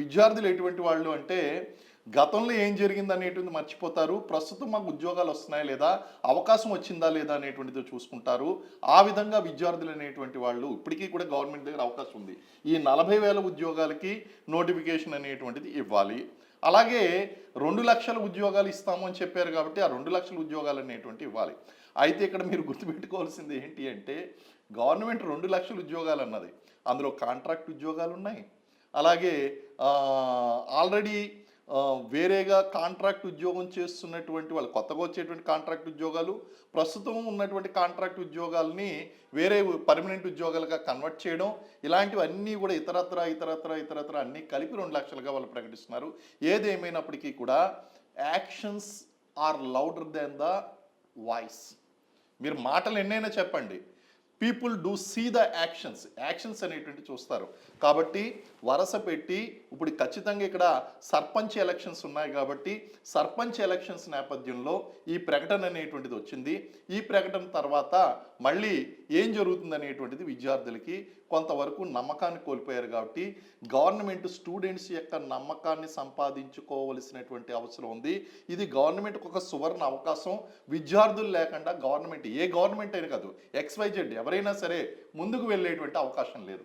విద్యార్థులు ఎటువంటి వాళ్ళు అంటే గతంలో ఏం జరిగింది అనేటువంటిది మర్చిపోతారు. ప్రస్తుతం మాకు ఉద్యోగాలు వస్తున్నాయా లేదా, అవకాశం వచ్చిందా లేదా అనేటువంటిది చూసుకుంటారు. ఆ విధంగా విద్యార్థులు అనేటువంటి వాళ్ళు ఇప్పటికీ కూడా గవర్నమెంట్ దగ్గర అవకాశం ఉంది. ఈ 40,000 ఉద్యోగాలకి నోటిఫికేషన్ అనేటువంటిది ఇవ్వాలి. అలాగే 2,00,000 ఉద్యోగాలు ఇస్తాము అని చెప్పారు కాబట్టి ఆ 2,00,000 ఉద్యోగాలు అనేటువంటివి ఇవ్వాలి. అయితే ఇక్కడ మీరు గుర్తుపెట్టుకోవాల్సింది ఏంటి అంటే గవర్నమెంట్ 2,00,000 ఉద్యోగాలు అన్నది, అందులో కాంట్రాక్ట్ ఉద్యోగాలు ఉన్నాయి. అలాగే ఆల్రెడీ వేరేగా కాంట్రాక్ట్ ఉద్యోగం చేస్తున్నటువంటి వాళ్ళు, కొత్తగా వచ్చేటువంటి కాంట్రాక్ట్ ఉద్యోగాలు, ప్రస్తుతం ఉన్నటువంటి కాంట్రాక్ట్ ఉద్యోగాల్ని వేరే పర్మనెంట్ ఉద్యోగాలుగా కన్వర్ట్ చేయడం, ఇలాంటివన్నీ కూడా ఇతరత్ర అన్నీ కలిపి 2,00,000గా వాళ్ళు ప్రకటిస్తున్నారు. ఏదేమైనప్పటికీ కూడా actions are louder than the voice. మీరు మాటలు ఎన్నైనా చెప్పండి, people do see the actions అనేటువంటి చూస్తారు. కాబట్టి వరస పెట్టి ఇప్పుడు ఖచ్చితంగా ఇక్కడ సర్పంచ్ ఎలక్షన్స్ ఉన్నాయి కాబట్టి సర్పంచ్ ఎలక్షన్స్ నేపథ్యంలో ఈ ప్రకటన అనేటువంటిది వచ్చింది. ఈ ప్రకటన తర్వాత మళ్ళీ ఏం జరుగుతుంది అనేటువంటిది విద్యార్థులకి కొంతవరకు నమ్మకాన్ని కోల్పోయారు. కాబట్టి గవర్నమెంట్ స్టూడెంట్స్ యొక్క నమ్మకాన్ని సంపాదించుకోవలసినటువంటి అవసరం ఉంది. ఇది గవర్నమెంట్కి ఒక సువర్ణ అవకాశం. విద్యార్థులు లేకుండా గవర్నమెంట్, ఏ గవర్నమెంట్ అయినా కాదు, XYZ ఎవరైనా సరే ముందుకు వెళ్ళేటువంటి అవకాశం లేదు.